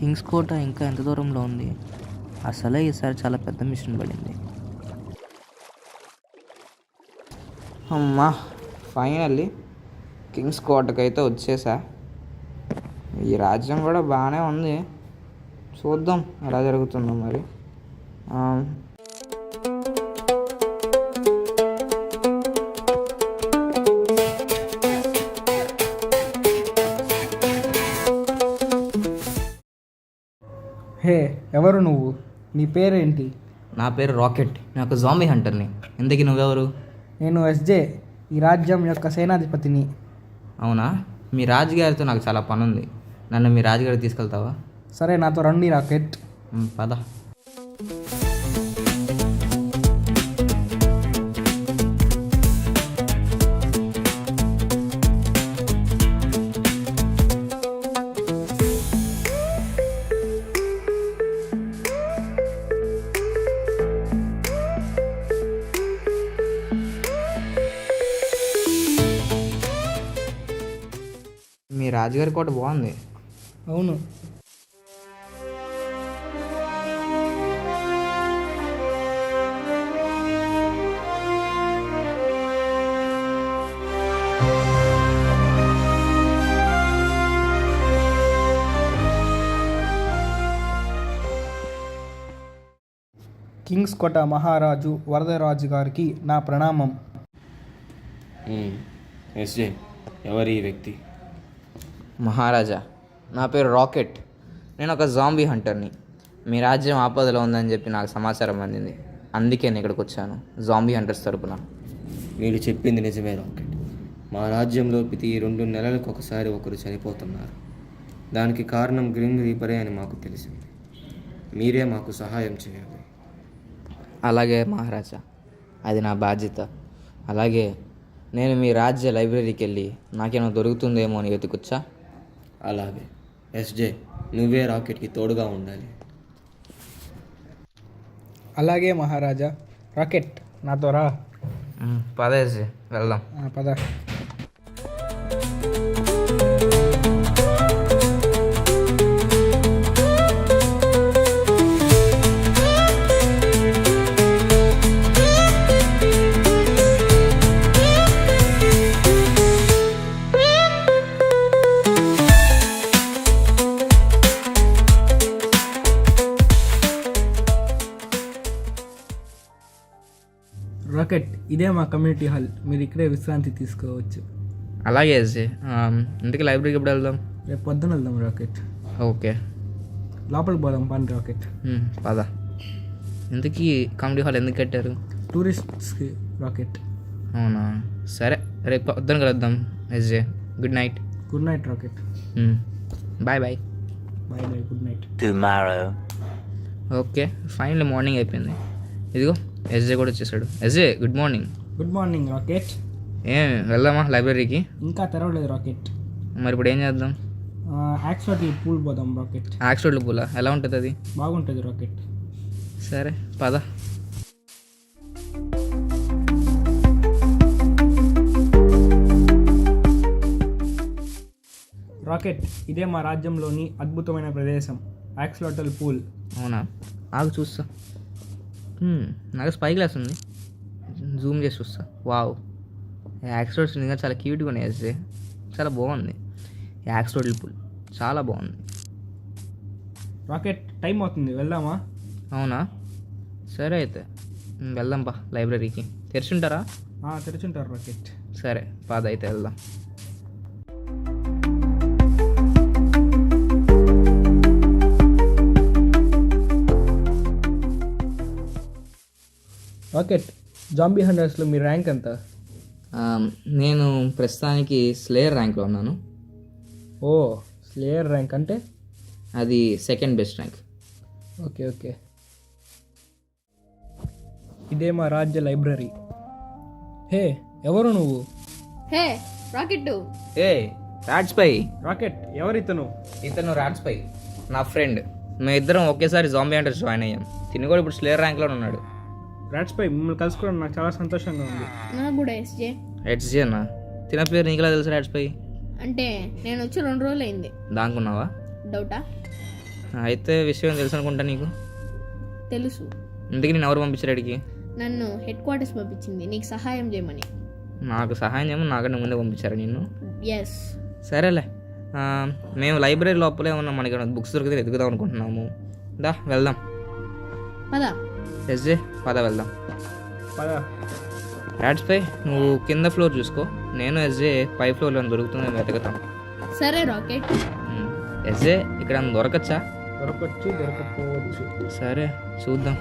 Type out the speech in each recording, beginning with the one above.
Kings కోట ఇంకా ఎంత దూరంలో ఉంది? అసలే ఈసారి చాలా పెద్ద మిషన్ పడింది. అమ్మా, ఫైనల్లీ కింగ్స్ కోటకైతే వచ్చేసా. ఈ రాజ్యం కూడా బాగానే ఉంది, చూద్దాం ఎలా జరుగుతుందో మరి. హే, ఎవరు నువ్వు? నీ పేరేంటి? నా పేరు రాకెట్, నేను ఒక జాంబీ హంటర్ని. ఇంతకీ నువ్వెవరు? నేను ఎస్జే, ఈ రాజ్యం యొక్క సేనాధిపతిని. అవునా? మీ రాజుగారితో నాకు చాలా పని ఉంది. నన్ను మీ రాజుగారికి తీసుకెళ్తావా? సరే, నాతో రండి రాకెట్. పద. మీ రాజుగారి కోట బాగుంది. అవును. కింగ్స్ కోట మహారాజు వరదరాజు గారికి నా ప్రణామం. ఎస్జే, ఎవరి ఈ వ్యక్తి? మహారాజా, నా పేరు రాకెట్. నేను ఒక జాంబీ హంటర్ని. మీ రాజ్యం ఆపదలో ఉందని చెప్పి నాకు సమాచారం అందింది, అందుకే నేను ఇక్కడికి వచ్చాను జాంబీ హంటర్స్ తరపున. వీళ్ళు చెప్పింది నిజమే రాకెట్. మా రాజ్యంలో ప్రతి 2 నెలలకు ఒకసారి ఒకరు చనిపోతున్నారు. దానికి కారణం గ్రిమ్ రీపరే అని మాకు తెలిసింది. మీరే మాకు సహాయం చేయాలి. అలాగే మహారాజా, అది నా బాధ్యత. అలాగే నేను మీ రాజ్య లైబ్రరీకి వెళ్ళి నాకేమైనా దొరుకుతుందేమో అని వెతుకొచ్చా. అలాగే ఎస్జే, నువ్వే రాకెట్కి తోడుగా ఉండాలి. అలాగే మహారాజా. రాకెట్, నాతో రా. పదేసి వెళ్దాం. పద. రాకెట్, ఇదే మా కమ్యూనిటీ హాల్, మీరు ఇక్కడే విశ్రాంతి తీసుకోవచ్చు. అలాగే ఎస్జే. ఇందుకే లైబ్రరీకి ఎప్పుడు వెళ్దాం? రేపు పొద్దున వెళ్దాం రాకెట్. ఓకే, లోపలికి పోదాం పండి రాకెట్. పద. ఇంతకీ కమ్యూనిటీ హాల్ ఎందుకు కట్టారు? టూరిస్ట్స్కి రాకెట్. అవునా, సరే, రేపు పొద్దున కలుద్దాం SJ. Good night. Good night Rocket. Bye bye. Bye bye, good night. Okay, final morning అయిపోయింది. ఇదిగో ఎస్జే కూడా వచ్చేసాడు. SJ, good morning. Good morning Rocket. వెళ్దామా లైబ్రరీకి? ఇంకా తెరవలేదు రాకెట్. మరి ఇప్పుడు ఏం చేద్దాం? యాక్చువల్లీ పూల్ పోదాం రాకెట్. యాక్సిడెంట్ పూలా? ఎలా ఉంటుంది అది? బాగుంటుంది రాకెట్. సరే, పద. రాకెట్, ఇదే మా రాజ్యంలోని అద్భుతమైన ప్రదేశం, యాక్సిలోటల్ పూల్. అవునా? ఆగు చూస్తా. నాకు స్పై గ్లాస్ ఉంది, జూమ్ చేసి చూస్తా. వావ్, యాక్సిడెంట్స్ నిజంగా చాలా క్యూట్గా ఉన్నాయి ఎస్జే. చాలా బాగుంది యాక్సిడెంటల్ పూల్, చాలా బాగుంది. రాకెట్, టైం అవుతుంది, వెళ్దామా? అవునా, సరే అయితే వెళ్దాం పా. లైబ్రరీకి తెరిచి ఉంటారా? తెరిచుంటారు రాకెట్. సరే, పద అయితే వెళ్దాం. రాకెట్, జాంబీ హంటర్స్లో మీ ర్యాంక్ ఎంత? నేను ప్రస్తుతానికి స్లేయర్ ర్యాంక్లో ఉన్నాను. ఓ, స్లేయర్ ర్యాంక్ అంటే? అది second best rank. Okay okay. ఇదే మా రాజ్య లైబ్రరీ. హే, ఎవరు నువ్వు? హే రాకెట్. ఏ రాడ్ స్పై. రాకెట్, ఎవరితను? ఇతను రాడ్ స్పై, నా ఫ్రెండ్. మేమిద్దరం ఒకేసారి జాంబీ హంటర్స్ జాయిన్ అయ్యాం. తిని కూడా ఇప్పుడు స్లేయర్ ర్యాంక్లో ఉన్నాడు. రాడ్ స్పై, మిమ్మల్ని కలుసుకోవడం నాకు చాలా సంతోషంగా ఉంది. నాకు కూడా ఎస్జే. ఎస్జే అన్న? తిన పేరు నీకులా తెలుసు రాడ్ స్పై? అంటే నేను వచ్చి 2 రోజులు అయింది. దానుకున్నావా? డౌటా? అయితే విషయం తెలుసు అనుకుంటా నీకు. తెలుసు. ఇందుకు నేను ఎవరు పంపించారు అడిగి? నన్ను హెడ్ క్వార్టర్స్ పంపించింది నీకు సహాయం చేయమని. నాకు సహాయం చేయమని నాకన్నా ముందే పంపించారు నిన్ను? ఎస్. సరేలే, మేము లైబ్రరీ లోపలే ఉన్నాం, మనకి బుక్స్ దొరికితే వెతుకుదాం అనుకుంటున్నాము. దా వెళ్దాం. పద. ఎస్జే పద వెళ్దాం. పద. రాట్స్ పై నువ్వు కింద ఫ్లోర్ చూసుకో, నేను ఎస్జే పై ఫ్లోర్లో దొరుకుతుందని వెతుకుతాం. సరే రాకెట్. ఎస్జే ఇక్కడ దొరకచ్చా? దొరకచ్చు, దొరకకపోవచ్చు. సరే చూద్దాం.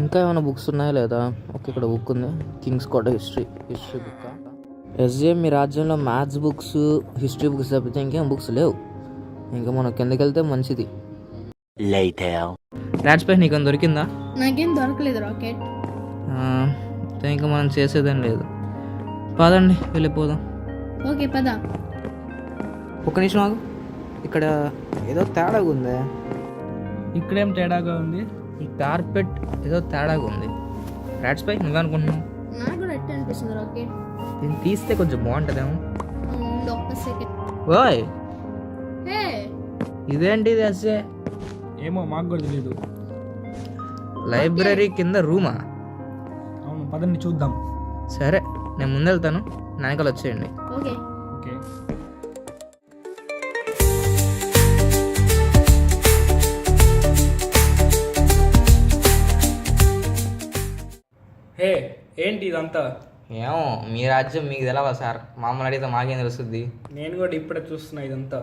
ఇంకా ఏమైనా బుక్స్ ఉన్నాయా లేదా? ఓకే, ఇక్కడ బుక్ ఉంది, కింగ్స్ కోట హిస్టరీ బుక్. ఎస్జే మీ రాజ్యంలో మ్యాథ్స్ బుక్స్, హిస్టరీ బుక్స్ తప్పితే ఇంకేం బుక్స్ లేవు. ఇంకా మనం కిందకి వెళ్తే మంచిది. రాట్స్ పై నీకు దొరికిందా? నాకేం దొరకలేదు రాకెట్. ఇంకా మనం చేసేదేం లేదు. పదండి వెళ్ళిపోదాం. ఓకే పద. ఒక్క నిమిషం ఆగు, ఇక్కడ ఏదో తేడాగా ఉందే. ఇక్కడేం తేడాగా ఉంది? ఈ కార్పెట్ ఏదో తేడాగా ఉంది. రాట్స్ పై నువ్వనుకుంటున్నావు? నాకు కూడా ఎట్ట అనిపిస్తుంది రాకెట్. దీన్ని తీస్తే కొంచెం బాగుంటుందేమో. ఒక్క సెకండ్. ఓయ్ హే, ఇదేంటి ఇది? ఎస్జే ఏమో మాకు కూడా తెలీదు. లైబ్రరీ కింద రూమా? అవును, పదండి చూద్దాం. సరే నేను ముందెళ్తాను, నాయకులు వచ్చేయండి. ఓకే. ఓకే. హే, ఏంటి ఇదంతా? ఏమో మీ రాజ్యం మీకు తెలవా సార్? మామూలు అడిగితే మాకేం తెలుస్తుంది? నేను కూడా ఇప్పుడే చూస్తున్నా ఇదంతా.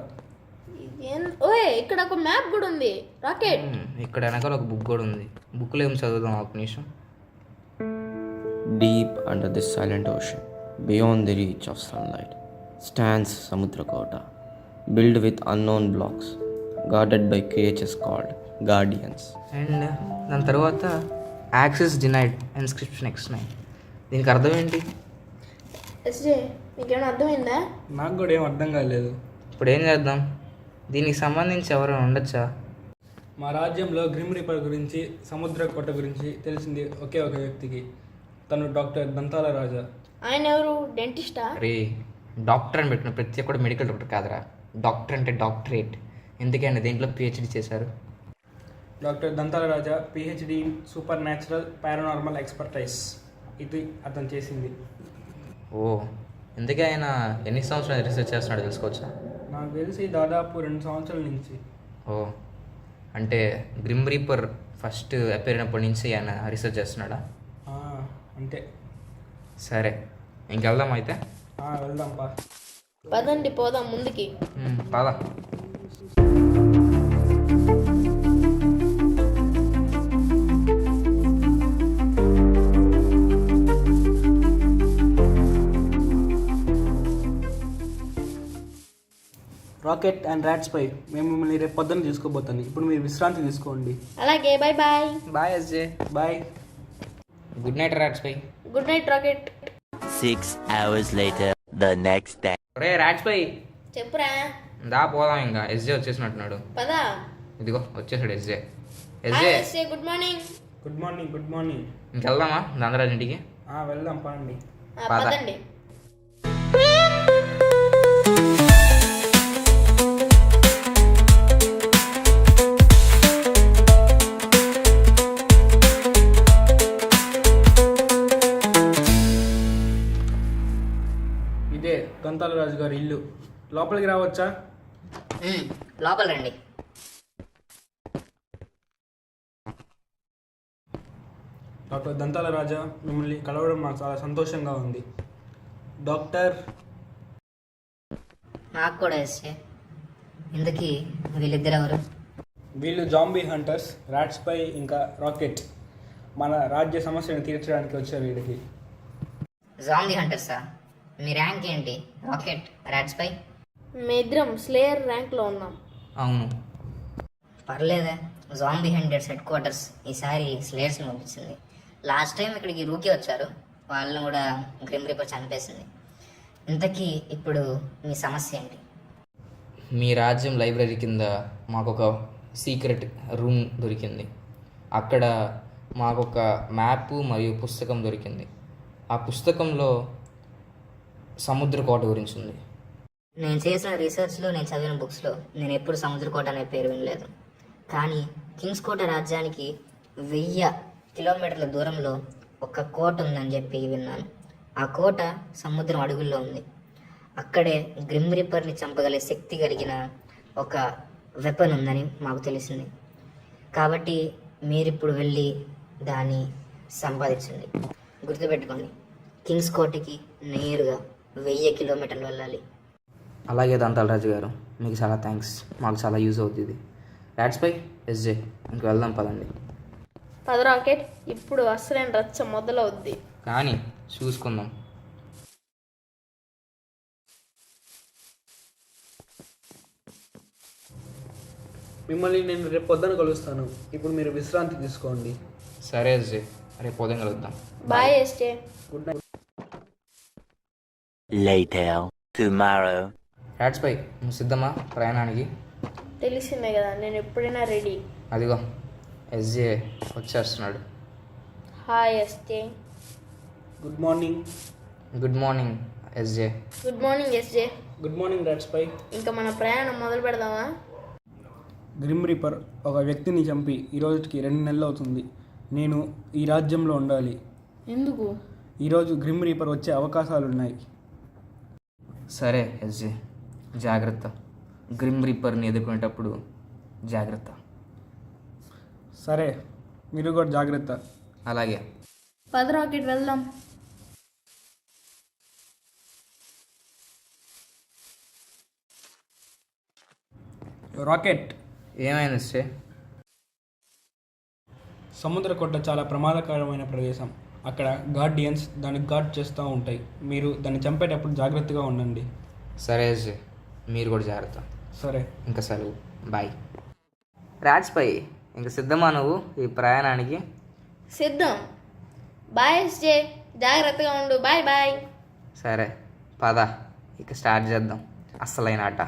ఓయ్ ఇక్కడ ఒక మ్యాప్ కూడా ఉంది రాకెట్. ఇక్కడ వెనకాల ఒక బుక్ కూడా ఉంది. బుక్లో ఏం చదువుదాం ఒక నిమిషం. Deep under the silent ocean, beyond the reach of sunlight, stands Samudrakota, built with unknown blocks, guarded by creatures called guardians. And దాని తర్వాత యాక్సెస్ డినైడ్, ఇన్స్క్రిప్షన్ X9. దీనికి అర్థం ఏంటి? ఎస్జే నీకేమైనా అర్థమైందా? నాకు కూడా ఏం అర్థం కాలేదు. ఇప్పుడు ఏం చేద్దాం? దీనికి సంబంధించి ఎవరైనా ఉండొచ్చా? మా రాజ్యంలో గ్రిమ్ రీపర్ గురించి, సముద్ర కోట గురించి తెలిసింది ఒకే ఒక వ్యక్తికి. తను డాక్టర్ దంతాల రాజా. ఆయన ఎవరు? డెంటిస్టా? రే, డాక్టర్ అని పెట్టిన ప్రతి ఒక్కడు మెడికల్ డాక్టర్ కాదురా. డాక్టర్ అంటే డాక్టరేట్. ఎందుకైనా దేంట్లో PhD చేశారు. డాక్టర్ దంతాల రాజా PhD in super natural paranormal expertise. ఇది అతను చేసింది. ఓ, ఎందుకే ఆయన ఎన్ని సంవత్సరాలు రీసెర్చ్ చేస్తున్నాడో తెలుసుకోవచ్చా? నాకు తెలిసి దాదాపు 2 సంవత్సరాల నుంచి. ఓ, అంటే గ్రిమ్ రీపర్ ఫస్ట్ అపేర్ అయినప్పటి నుంచి ఆయన రీసెర్చ్ చేస్తున్నాడా? అంతే. సరే ఇంకెళ్దాం అయితే. వెళ్దాం పా. పదండి పోదాం ముందుకి. పద. రాకెట్ అండ్ ర్యాట్స్ పై మేము మిమ్మల్ని రేపు పొద్దున్న తీసుకోబోతాను. ఇప్పుడు మీరు విశ్రాంతి తీసుకోండి. అలాగే bye bye. Bye SJ. Bye. Good night rats pie. Good night rocket. 6 hours later, the next day. రే రాట్స్ పై, చెప్పురా. దా పోదాం. ఇంకా ఎస్జే వచ్చేసినట్టున్నాడు. పదా. ఇదిగో వచ్చేసాడు SJ. Hi SJ SJ, good morning. Good morning. Good morning. ఇంకెళ్దామా దందరాజ్ ఇంటికి? వెళ్దాం పండి. పద. పదండి. ఇదే దంతాల రాజు గారి ఇల్లు. లోపలికి రావచ్చా? లోపల రండి. డాక్టర్ దంతాల రాజా, మిమ్మల్ని కలవడం నాకు చాలా సంతోషంగా ఉంది. డాక్టర్, నాకు కూడా వేస్తే ఇందుకీ వీళ్ళిద్దరు ఎవరు? వీళ్ళు జాంబీ హంటర్స్. ర్యాట్స్ పై ఇంకా రాకెట్ మన రాజ్య సమస్యను తీర్చడానికి వచ్చారు వీడికి. జాంబీ హంటర్సా? మీ ర్యాంక్ ఏంటి? రాకెట్, ర్యాట్స్ పై? మేమిద్దరం స్లేయర్ ర్యాంక్లో ఉన్నాం. అవును. పర్లేదే, జాంబీ హంటర్స్ హెడ్ క్వార్టర్స్ ఈసారి స్లేయర్స్ని పంపించింది. లాస్ట్ టైం ఇక్కడికి రూకీ వచ్చారు, వాళ్ళని కూడా గ్రిమ్ రీపర్ చంపేసింది. ఇంతకీ ఇప్పుడు మీ సమస్య ఏంటి? మీ రాజ్యం లైబ్రరీ కింద మాకు ఒక సీక్రెట్ రూమ్ దొరికింది. అక్కడ మాకు ఒక మ్యాప్ మరియు పుస్తకం దొరికింది. ఆ పుస్తకంలో సముద్రకోట గురించి ఉంది. నేను చేసిన రీసెర్చ్లో, నేను చదివిన బుక్స్లో నేను ఎప్పుడు సముద్రకోట అనే పేరు వినలేదు. కానీ కింగ్స్ కోట రాజ్యానికి 1000 కిలోమీటర్ల దూరంలో ఒక కోట ఉందని చెప్పి విన్నాను. ఆ కోట సముద్రం అడుగుల్లో ఉంది. అక్కడే గ్రిమ్ రీపర్ని చంపగలే శక్తి కలిగిన ఒక వెపన్ ఉందని మాకు తెలిసింది. కాబట్టి మీరిప్పుడు వెళ్ళి దాన్ని సంపాదించండి. గుర్తుపెట్టుకోండి, కింగ్స్ కోటకి నేరుగా 1000 కిలోమీటర్లు వెళ్ళాలి. అలాగే దంతాల రాజు గారు, మీకు చాలా థ్యాంక్స్. మాకు చాలా యూజ్ అవుతుంది. ర్యాట్స్ పై ఎస్జే, ఇంక వెళ్దాం పదండి. పద రాకెట్, ఇప్పుడు అసలైన రచ్చ మొదలవుద్ది. కానీ చూసుకుందాం. మిమ్మల్ని నేను రేపు పొద్దున కలుస్తాను. ఇప్పుడు మీరు విశ్రాంతి తీసుకోండి. సరే ఎస్జే, రేపు ఉదయం కలుద్దాం. Bye SJ. Good night. Later. Tomorrow. Rats pie నువ్వు సిద్ధమా ప్రయాణానికి? తెలిసిందే కదా, నేను ఎప్పుడైనా రెడీ. అదిగో ఎస్జే వచ్చేస్తున్నాడు. Hi SJ. Good morning. Good morning SJ. Good morning SJ. Good morning rats pie. ఇంకా మన ప్రయాణం మొదలు పెడదామా? గ్రిమ్ రీపర్ ఒక వ్యక్తిని చంపి ఈ రోజుకి 2 నెలలు అవుతుంది. నేను ఈ రాజ్యంలో ఉండాలి. ఎందుకు? ఈరోజు గ్రిమ్ రీపర్ వచ్చే అవకాశాలు ఉన్నాయి. సరే ఎస్జే, జాగ్రత్త. గ్రిమ్ రీపర్ని ఎదుర్కొనేటప్పుడు జాగ్రత్త. సరే, మీరు కూడా జాగ్రత్త. అలాగే. పద రాకెట్, వెళ్దాం. రాకెట్, ఏమైంది ఎస్జే? సముద్ర కొట్ట చాలా ప్రమాదకరమైన ప్రదేశం. అక్కడ గార్డియన్స్ దాన్ని గార్డ్ చేస్తూ ఉంటాయి. మీరు దాన్ని చంపేటప్పుడు జాగ్రత్తగా ఉండండి. సరే ఎస్జే, మీరు కూడా జాగ్రత్త. సరే. ఇంకా సెలవు, బాయ్. ర్యాట్స్ పై ఇంక సిద్ధమా నువ్వు ఈ ప్రయాణానికి? సిద్ధం. బాయ్ ఎస్జే, జాగ్రత్తగా ఉండు. Bye bye. సరే పద, ఇక స్టార్ట్ చేద్దాం అస్సలైన ఆట.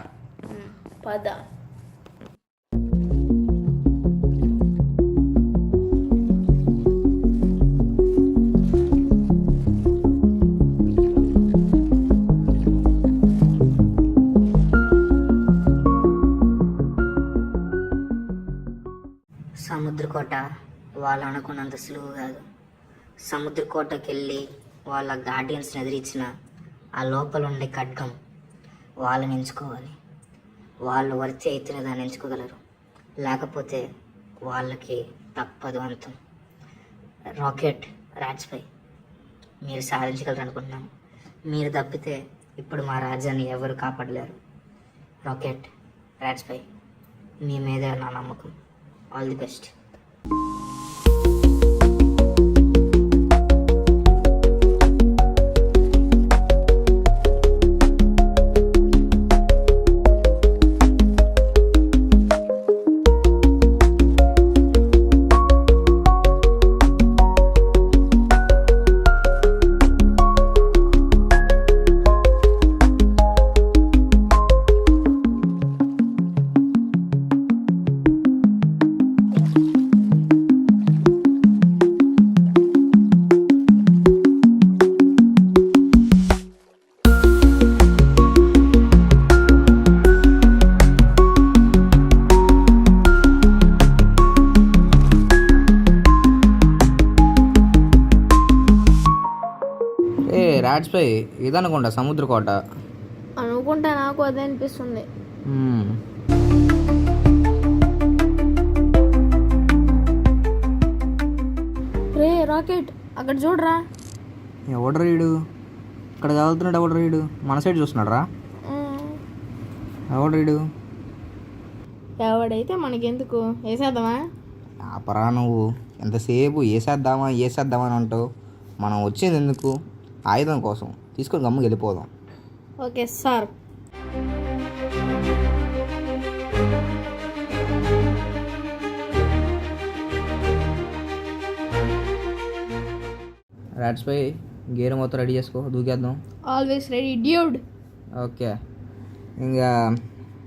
పద. సముద్రకోట వాళ్ళు అనుకున్నంత సులువు కాదు. సముద్రకోటకి వెళ్ళి వాళ్ళ గార్డియన్స్ని ఎదిరించిన ఆ లోపల ఉండే ఖడ్గం వాళ్ళని ఎంచుకోవాలి. వాళ్ళు వర్తి అయితేనే దాన్ని ఎంచుకోగలరు, లేకపోతే వాళ్ళకి తప్పదు అంతం. రాకెట్, ర్యాట్స్ పై మీరు సాధించగలరు అనుకుంటున్నాను. మీరు తప్పితే ఇప్పుడు మా రాజ్యాన్ని ఎవరు కాపాడలేరు. రాకెట్, ర్యాట్స్ పై మీ మీదే నా నమ్మకం. All the best. ర్యాట్స్ పై ఇదనుకుంటా సముద్రకోట. అనుకుంటా, నాకు అదే అనిపిస్తుంది. రే రాకెట్, అక్కడ చూడరా. ఎవడు రీడు ఇక్కడ చదువుతున్నాడు? ఎవడు రీడు మన సైడ్ చూస్తున్నాడు రా. ఎవడు రీడు? ఎవడైతే మనకెందుకు, వేసేద్దామా? ఆపరా నువ్వు, ఎంతసేపు వేసేద్దామా వేసేద్దామా అని అంటావు. మనం వచ్చేది ఎందుకు? ఆయుధం కోసం. తీసుకొని గమ్ముకి వెళ్ళిపోదాం. Okay sir. ర్యాట్స్ పై గేర్ మొత్తం రెడీ చేసుకో, దూకేద్దాం. Always ready dude. ఓకే, ఇంకా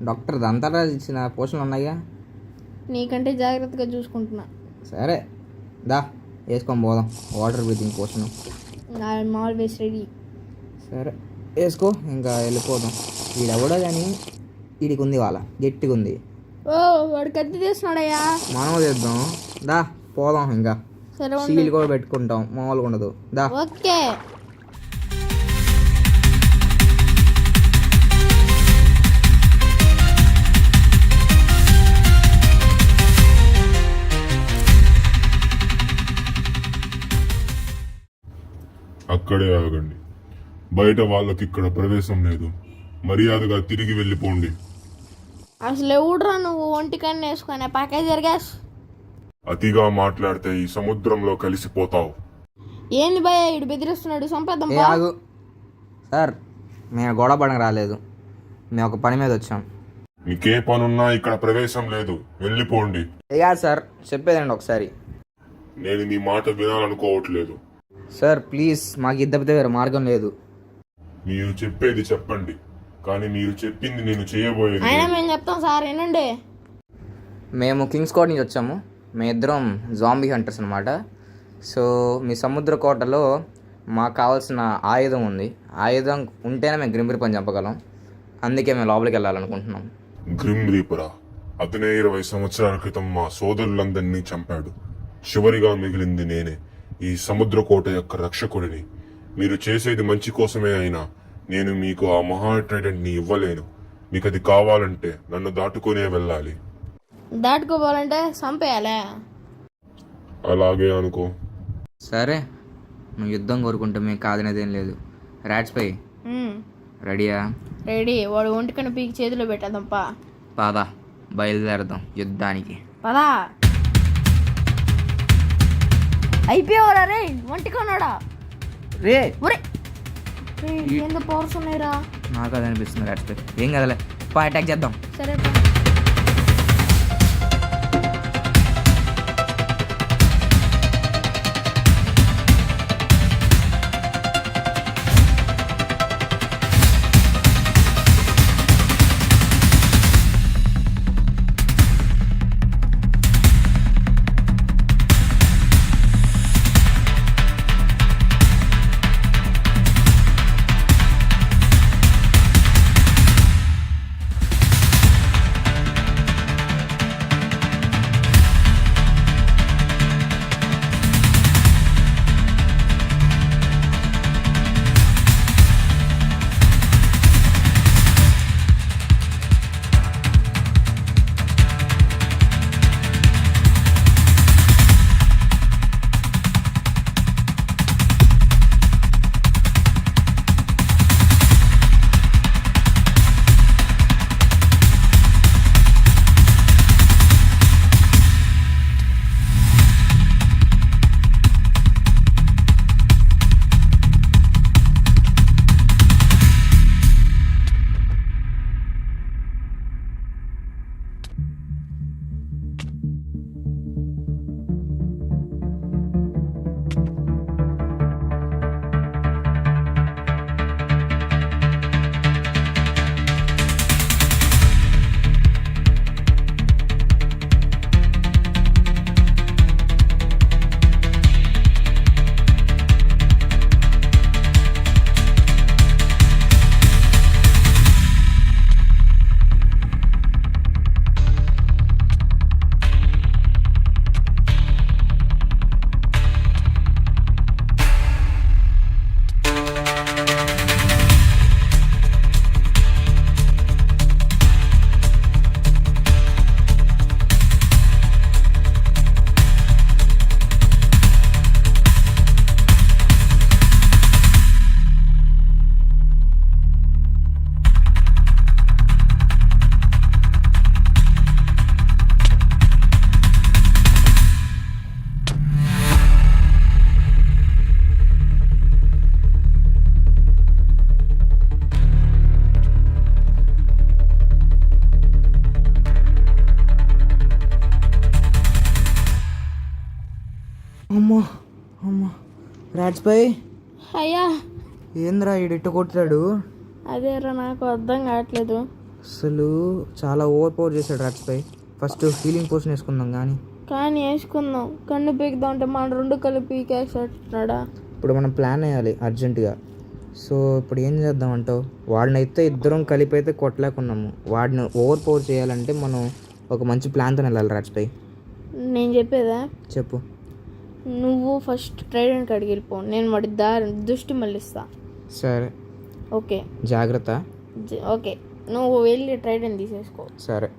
డాక్టర్ దంతరాజ్ ఇచ్చిన పోషన్లు ఉన్నాయిగా. నీకంటే జాగ్రత్తగా చూసుకుంటున్నా. సరే దా వేసుకొని పోదాం, water breathing potion. I'm always ready. సరే వేసుకో, ఇంకా వెళ్ళిపోదాం. వీడెవడో కానీ వీడికి ఉంది, వాళ్ళ గట్టిగా ఉంది. ఓ వాడు కత్తి తీస్తున్నాడయ్యా. మనం చేద్దాం, దా పోదాం. ఇంకా సరే సీల్ కూడా పెట్టుకుంటాం, మామూలుగా ఉండదు. దా ఓకే. అక్కడే ఆగండి. బయట వాళ్ళకి ఇక్కడ ప్రవేశం లేదు. మర్యాదగా తిరిగి వెళ్ళిపోండి. అసలు ఎవడురా నువ్వు ఒంటికన్నా వేసుకునే పక్క జరిగాస్. అతిగా మాట్లాడితే ఈ సముద్రంలో కలిసిపోతావు. ఏంది భయ ఇడు బెదిరిస్తున్నాడు, సంపేద్దాం. ఏ ఆగు సార్, మేము గొడవ పడక రాలేదు, మేము ఒక పని మీద వచ్చాం. మీకే పనున్నా ఇక్కడ ప్రవేశం లేదు. వెళ్ళిపోండి. ఏ కాదు సార్, చెప్పేదండి ఒకసారి. నేను మీ మాట వినాలనుకోవట్లేదు. సార్ ప్లీజ్, మాకు ఇద్దరితో వేరే మార్గం లేదు. మీరు చెప్పేది చెప్పండి, కానీ మీరు చెప్పింది నేను చేయబోయేది అయినా లేదు. మేము చెప్తాం సార్, వినండి. మేము కింగ్స్ కోట నుంచి వచ్చాము. మేము ఇద్దరం జాంబీ హంటర్స్ అనమాట. సో మీ సముద్ర కోటలో మాకు కావాల్సిన ఆయుధం ఉంది. ఆయుధం ఉంటేనే మేము గ్రిమ్ రీపర్ని చంపగలం. అందుకే మేము లోపలికి వెళ్ళాలనుకుంటున్నాం. గ్రిమ్ రీపరా? అతనే 20 సంవత్సరాల క్రితం మా సోదరులందరినీ చంపాడు. చివరిగా మిగిలింది నేనే, ఈ సముద్ర కోట యొక్క రక్షకుడిని. మీరు చేసేది మంచి కోసమే అయినా నేను మీకు ఆ మహా ట్రైడెంట్ని ఇవ్వలేను. మీకు అది కావాలంటే నన్ను దాటుకునే వెళ్ళాలి. దాటుకోవాలంటే చంపేయాలే. అలాగే అనుకో. సరే, నువ్వు యుద్ధం కోరుకుంటే మేము కాదనేదేం లేదు. ర్యాట్స్ పై రెడీయా? రెడీ. వాడు ఒంటికన్నా పీకి చేతిలో పెట్టేద్దాంపా. పాదా బయలుదేరదాం యుద్ధానికి. పదా అయిపోయావరా రే ఒంటికన్నాడా. రే ఒరే ఎంత పవర్స్ ఉన్నాయిరా. నాకు అది అనిపిస్తుంది. ర్యాట్స్ పై ఏం కదలే, పా అటాక్ చేద్దాం. సరే అమ్మా అమ్మా ర్యాట్స్ పై అయ్యా ఏంద్రా ఈడిట్టు కొట్టాడు? అదేరా నాకు అర్థం కావట్లేదు. అసలు చాలా ఓవర్ పవర్ చేశాడు రాజ్పై. ఫస్ట్ హీలింగ్ పోషన్ వేసుకుందాం కానీ వేసుకుందాం, కన్ను పీకుదాం అంటే మన రెండు కలిపి పీకేస్తాడా? ఇప్పుడు మనం ప్లాన్ వేయాలి అర్జెంటుగా. సో ఇప్పుడు ఏం చేద్దాం అంటావు? వాడినైతే ఇద్దరం కలిపి అయితే కొట్టలేకున్నాము. వాడిని ఓవర్ పవర్ చేయాలంటే మనం ఒక మంచి ప్లాన్తో వెళ్ళాలి రాజ్పై. నేను చెప్పేదా, చెప్పు. నువ్వు ఫస్ట్ ట్రైడెంట్ కాడికి వెళ్ళిపో, నేను వాడి దృష్టి మళ్ళిస్తా. సరే, ఓకే జాగ్రత్త. ఓకే, నువ్వు వెళ్ళి ట్రైడెంట్ తీసేసుకో. సరే.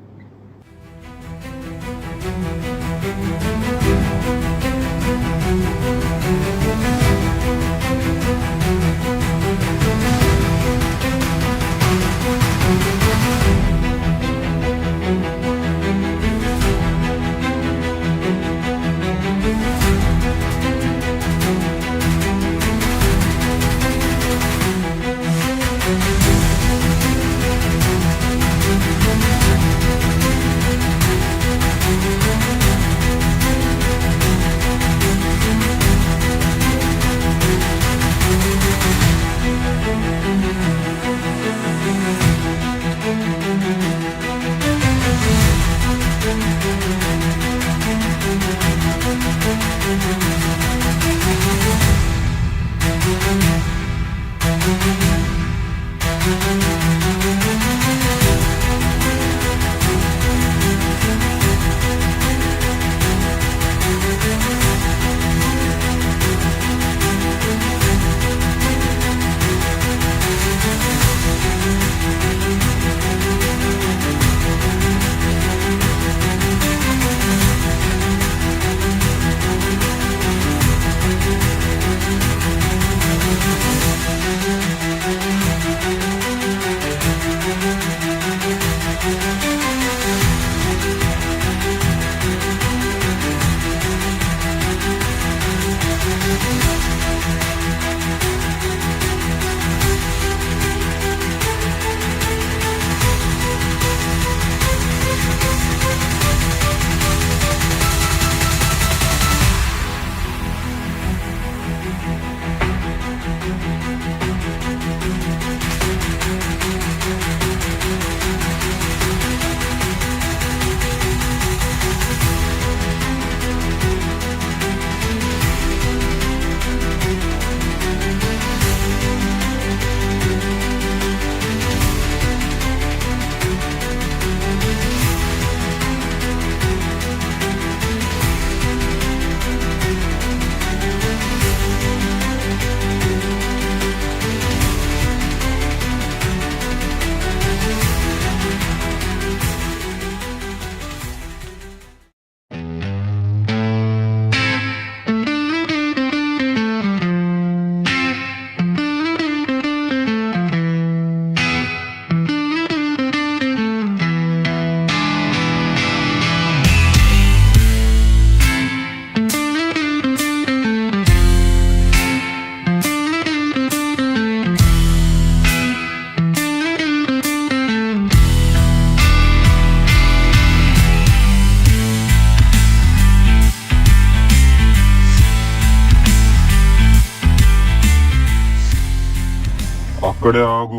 అక్కడే ఆగు.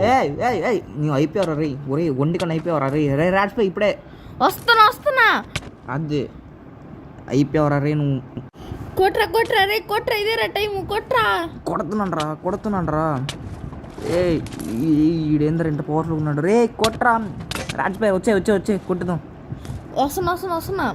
నువ్వు అయిపోయావు రీ, ఒరే ఒంటికన్నా అయిపోయావు రీ. రే రాజ్పై ఇప్పుడే వస్తున్నా. అది అయిపోయావు రే నువ్వు. కొట్రా రే, కొట్రా, ఇదేరా టైము, కొట్రా. కొడుతున్నాను రా. ఈడేందర ఇంత పవర్ఫుల్ ఉన్నాడు. రే కొట్రా రాజ్పై, వచ్చే కొట్టుదాం. వస్తున్నా.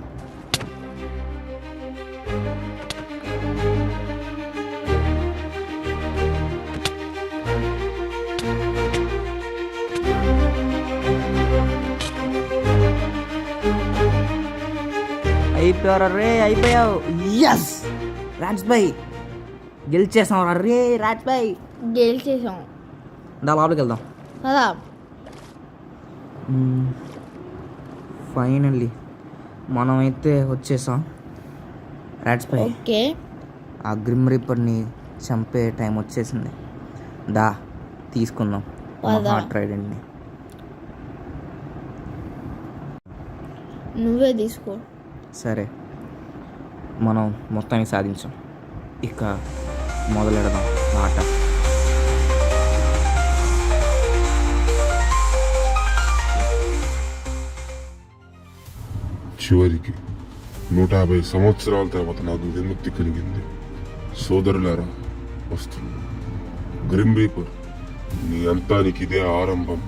అయిపోయావు. ఎస్ రాజ్పై గెలిచేసాం రే. రాజ్పై గెలిచేసాం. దా లోపలికి వెళ్దాం కదా. ఫైనల్లీ మనమైతే వచ్చేసాం రాజ్పై. ఓకే, ఆ గ్రిమ్ రీపర్ని చంపే టైం వచ్చేసింది. దా తీసుకుందాం ట్రైడెంట్ని. నువ్వే తీసుకో. సరే, మనం మొత్తానికి సాధించాం. ఇక మొదలెడదాం ఆట. చివరికి 150 సంవత్సరాల తర్వాత నాకు విముక్తి కలిగింది. సోదరులారా, వస్తున్నాను. గ్రిమ్ రీపర్, నీ అంతానికి ఇదే ఆరంభం.